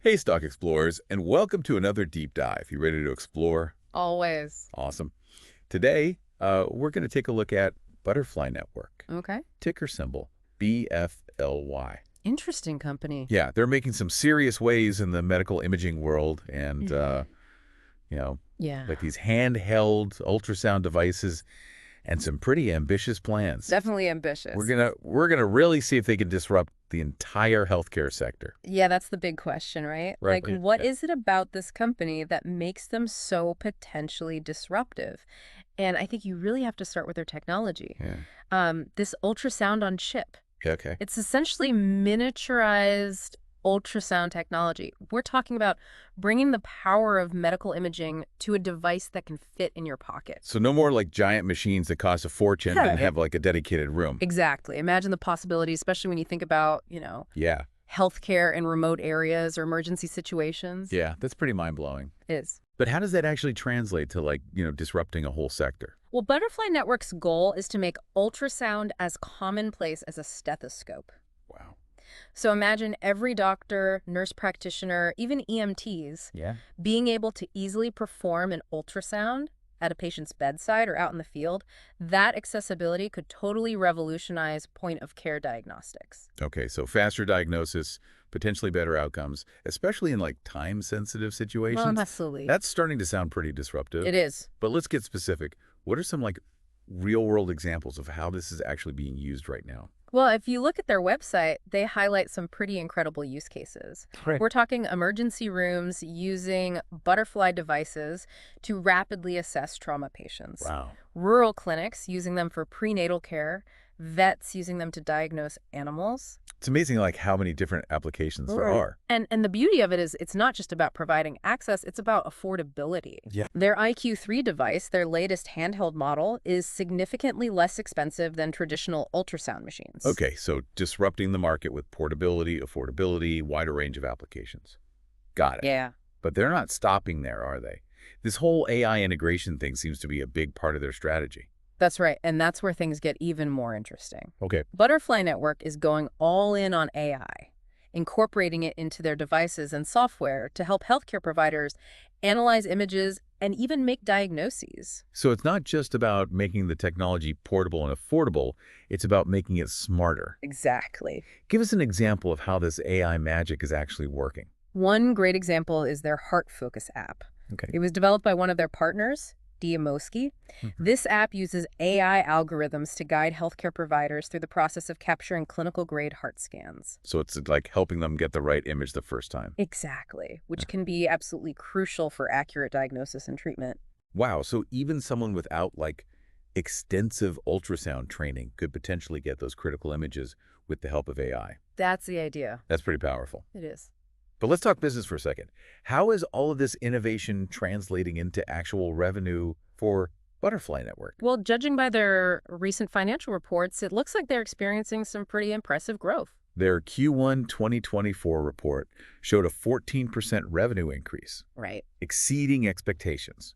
Hey, Stock Explorers, and welcome to another deep dive. You ready to explore? Always. Awesome. Today, we're going to take a look at Butterfly Network, Okay. ticker symbol BFLY. Interesting company. Yeah, they're making some serious waves in the medical imaging world, and you know, Yeah. like these handheld ultrasound devices and some pretty ambitious plans. Definitely We're ambitious. gonna we're gonna really see if they can disrupt the entire healthcare sector. Yeah, that's the big question, right? Right. What is it about this company that makes them so potentially disruptive? And I think you really have to start with their technology. Yeah. This ultrasound on chip. Yeah, okay. It's essentially miniaturized ultrasound technology. We're talking about bringing the power of medical imaging to a device that can fit in your pocket. So no more like giant machines that cost a fortune and Yeah. have like a dedicated room. Exactly. Imagine the possibilities, especially when you think about, Yeah. healthcare in remote areas or emergency situations. Yeah, that's pretty mind-blowing. Is. But how does that actually translate to like, disrupting a whole sector? Well, Butterfly Network's goal is to make ultrasound as commonplace as a stethoscope. Wow. So imagine every doctor, nurse practitioner, even EMTs Yeah. being able to easily perform an ultrasound at a patient's bedside or out in the field. That accessibility could totally revolutionize point-of-care diagnostics. Okay, so faster diagnosis, potentially better outcomes, especially in like time-sensitive Well, situations. absolutely. That's starting to sound pretty disruptive. It is. But let's get specific. What are some like real-world examples of how this is actually being used right now? Well, if you look at their website, they highlight some pretty incredible use cases. Right. We're talking emergency rooms using butterfly devices to rapidly assess trauma patients, Wow. rural clinics using them for prenatal care, vets using them to diagnose animals. It's amazing like how many different applications there Right. are. And the beauty of it is it's not just about providing access, it's about affordability. Yeah. Their IQ3 device, their latest handheld model, is significantly less expensive than traditional ultrasound machines. Okay, so disrupting the market with portability, affordability, wider range of applications. Got it. Yeah. But they're not stopping there, are they? This whole AI integration thing seems to be a big part of their strategy. That's right, and that's where things get even more interesting. Okay. Butterfly Network is going all in on AI, incorporating it into their devices and software to help healthcare providers analyze images and even make diagnoses. So it's not just about making the technology portable and affordable, it's about making it smarter. Exactly. Give us an example of how this AI magic is actually working. One great example is their Heart Focus app. Okay. It was developed by one of their partners, Diamoski. This app uses AI algorithms to guide healthcare providers through the process of capturing clinical-grade heart scans. So it's like helping them get the right image the first time. Exactly, which can be absolutely crucial for accurate diagnosis and treatment. Wow, so even someone without like extensive ultrasound training could potentially get those critical images with the help of AI. That's the idea. That's pretty powerful. It is. But let's talk business for a second. How is all of this innovation translating into actual revenue for Butterfly Network? Well, judging by their recent financial reports, it looks like they're experiencing some pretty impressive growth. Their Q1 2024 report showed a 14% revenue increase, Right. exceeding expectations.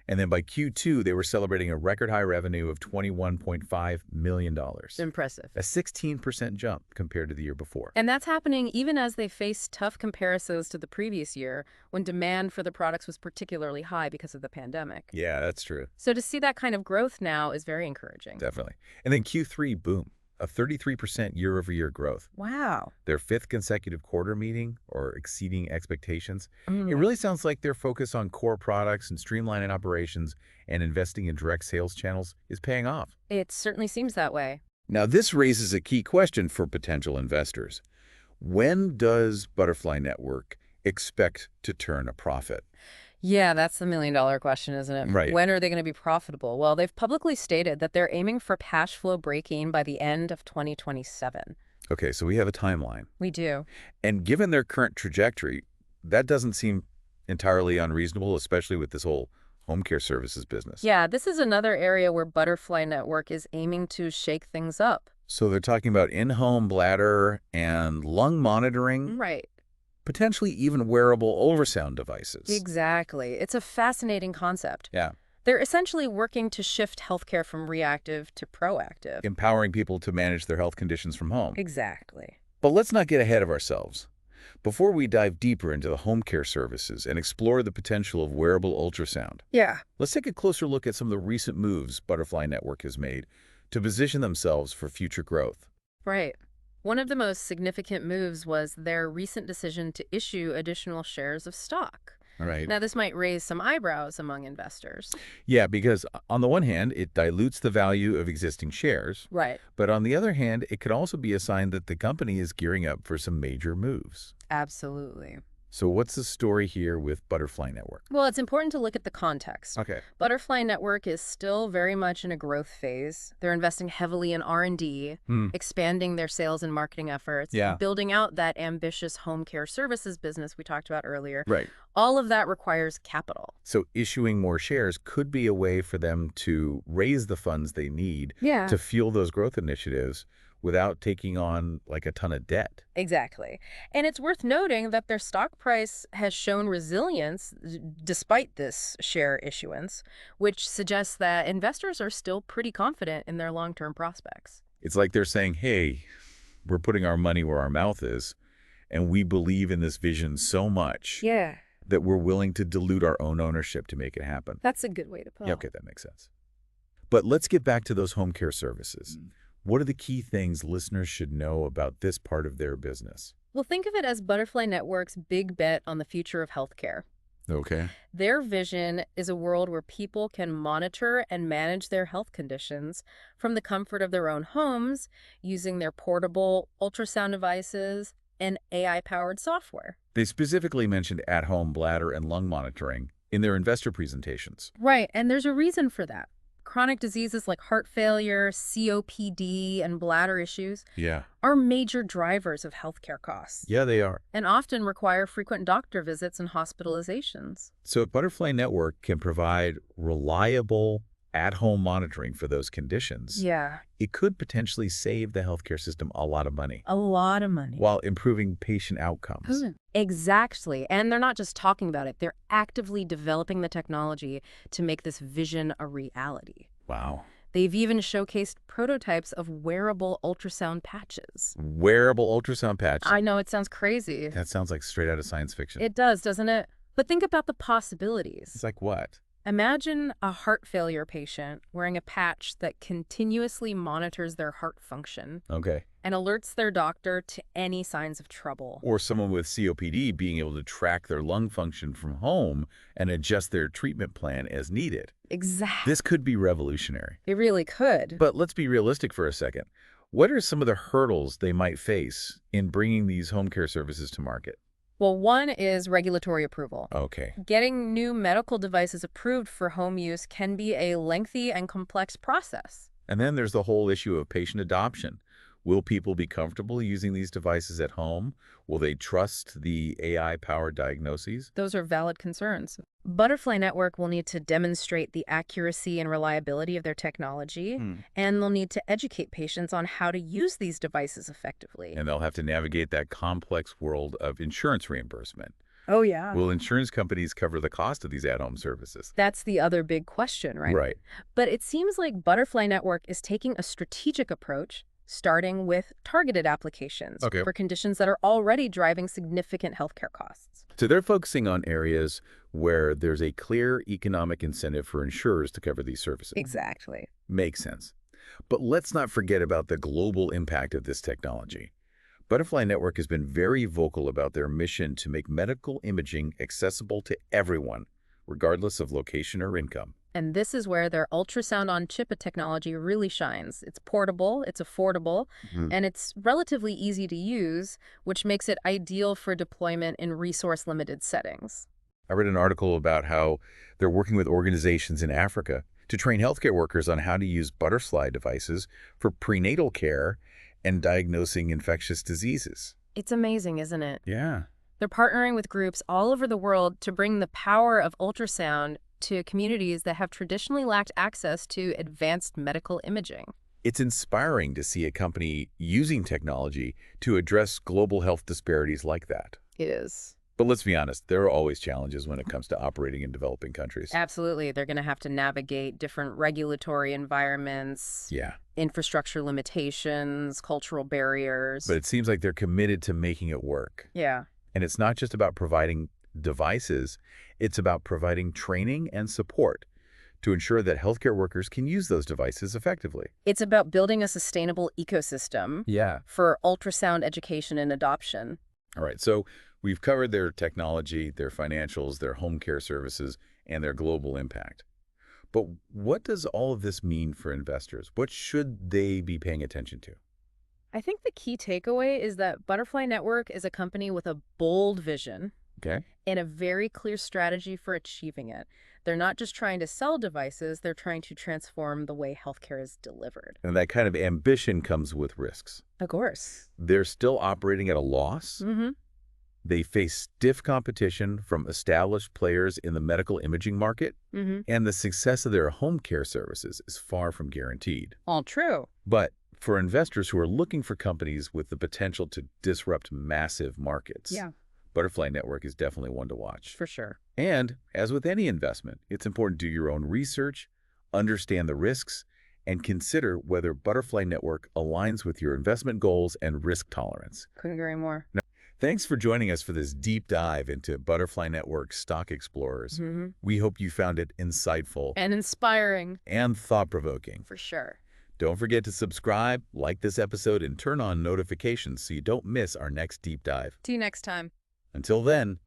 And then by Q2, they were celebrating a record high revenue of $21.5 million, Impressive. a 16% jump compared to the year before. And that's happening even as they face tough comparisons to the previous year when demand for the products was particularly high because of the pandemic. Yeah, that's true. So to see that kind of growth now is very encouraging. Definitely. And then Q3, boom, a 33% year-over-year growth. Wow. Their fifth consecutive quarter meeting or exceeding expectations. It Mm. really sounds like their focus on core products and streamlining operations and investing in direct sales channels is paying off. It certainly seems that way. Now, this raises a key question for potential investors. When does Butterfly Network expect to turn a profit? Yeah, that's the million-dollar question, isn't it? Right. When are they going to be profitable? Well, they've publicly stated that they're aiming for cash flow break-even by the end of 2027. Okay, so we have a timeline. We do. And given their current trajectory, that doesn't seem entirely unreasonable, especially with this whole home care services business. Yeah, this is another area where Butterfly Network is aiming to shake things up. So they're talking about in-home bladder and lung monitoring, Right. potentially even wearable ultrasound devices. Exactly. It's a fascinating concept. Yeah, They're essentially working to shift healthcare from reactive to proactive. empowering people to manage their health conditions from home. Exactly. But let's not get ahead of ourselves. Before we dive deeper into the home care services and explore the potential of wearable ultrasound, Yeah. let's take a closer look at some of the recent moves Butterfly Network has made to position themselves for future growth. Right. One of the most significant moves was their recent decision to issue additional shares of stock. All right. Now, this might raise some eyebrows among investors. Yeah, because on the one hand, it dilutes the value of existing shares, Right. but on the other hand, it could also be a sign that the company is gearing up for some major moves. Absolutely. So what's the story here with Butterfly Network? Well, it's important to look at the context. Okay. Butterfly Network is still very much in a growth phase. They're investing heavily in R&D, Hmm. expanding their sales and marketing efforts, Yeah. building out that ambitious home care services business we talked about earlier. Right. All of that requires capital. So issuing more shares could be a way for them to raise the funds they need Yeah. to fuel those growth initiatives without taking on like a ton of debt. Exactly. And it's worth noting that their stock price has shown resilience despite this share issuance, which suggests that investors are still pretty confident in their long-term prospects. It's like they're saying, hey, we're putting our money where our mouth is, and we believe in this vision so much Yeah, that we're willing to dilute our own ownership to make it happen. that's a good way to put Yeah, it. okay, that makes sense. But let's get back to those home care services. Mm. What are the key things listeners should know about this part of their business? Well, think of it as Butterfly Network's big bet on the future of healthcare. Okay. Their vision is a world where people can monitor and manage their health conditions from the comfort of their own homes using their portable ultrasound devices and AI-powered software. They specifically mentioned at-home bladder and lung monitoring in their investor presentations. Right, and there's a reason for that. Chronic diseases like heart failure, COPD, and bladder issues Yeah. are major drivers of healthcare costs Yeah, they are. and often require frequent doctor visits and hospitalizations. So Butterfly Network can provide reliable at-home monitoring for those conditions. Yeah, It could potentially save the healthcare system a lot of money a lot of money. while improving patient outcomes. Exactly. And they're not just talking about it, they're actively developing the technology to make this vision a reality. Wow. They've even showcased prototypes of wearable ultrasound patches. Wearable ultrasound patch. I know it sounds crazy. That sounds like straight out of science fiction. It does, doesn't it? But think about the possibilities. It's like what? Imagine a heart failure patient wearing a patch that continuously monitors their heart function Okay. and alerts their doctor to any signs of trouble. Or someone with COPD being able to track their lung function from home and adjust their treatment plan as needed. Exactly. This could be revolutionary. It really could. But let's be realistic for a second. What are some of the hurdles they might face in bringing these home care services to market? Well, one is regulatory approval. Okay. Getting new medical devices approved for home use can be a lengthy and complex process. And then there's the whole issue of patient adoption. Will people be comfortable using these devices at home? Will they trust the AI-powered diagnoses? Those are valid concerns. Butterfly Network will need to demonstrate the accuracy and reliability of their technology, and they'll need to educate patients on how to use these devices effectively. And they'll have to navigate that complex world of insurance reimbursement. Oh, yeah. Will insurance companies cover the cost of these at-home services? That's the other big question, right? Right. But it seems like Butterfly Network is taking a strategic approach, starting with targeted applications Okay. for conditions that are already driving significant healthcare costs. So they're focusing on areas where there's a clear economic incentive for insurers to cover these services. Exactly. Makes sense. But let's not forget about the global impact of this technology. Butterfly Network has been very vocal about their mission to make medical imaging accessible to everyone, regardless of location or income. And this is where their ultrasound-on-chip technology really shines. It's portable, it's affordable, and it's relatively easy to use, which makes it ideal for deployment in resource-limited settings. I read an article about how they're working with organizations in Africa to train healthcare workers on how to use Butterfly devices for prenatal care and diagnosing infectious diseases. It's amazing, isn't it? Yeah. They're partnering with groups all over the world to bring the power of ultrasound to communities that have traditionally lacked access to advanced medical imaging. It's inspiring to see a company using technology to address global health disparities like that. It is. But let's be honest, there are always challenges when it comes to operating in developing countries. Absolutely. They're going to have to navigate different regulatory environments, Yeah, infrastructure limitations, cultural but barriers. it seems like they're committed to making it work. Yeah. And it's not just about providing devices, it's about providing training and support to ensure that healthcare workers can use those devices effectively. It's about building a sustainable ecosystem Yeah. for ultrasound education and adoption. All right, so we've covered their technology, their financials, their home care services, and their global impact. But what does all of this mean for investors? What should they be paying attention to? I think the key takeaway is that Butterfly Network is a company with a bold vision Okay. and a very clear strategy for achieving it. They're not just trying to sell devices, they're trying to transform the way healthcare is delivered. And that kind of ambition comes with risks. Of course. They're still operating at a loss. Mm-hmm. They face stiff competition from established players in the medical imaging market, Mm-hmm. and the success of their home care services is far from guaranteed. All true. But for investors who are looking for companies with the potential to disrupt massive markets, Yeah, Butterfly Network is definitely one to watch. for sure. And as with any investment, it's important to do your own research, understand the risks, and consider whether Butterfly Network aligns with your investment goals and risk tolerance. Couldn't agree more. Thanks for joining us for this deep dive into Butterfly Network Stock Explorers. Mm-hmm. We hope you found it insightful And inspiring, and thought-provoking. for sure. Don't forget to subscribe, like this episode, and turn on notifications so you don't miss our next deep dive. See you next time. Until then,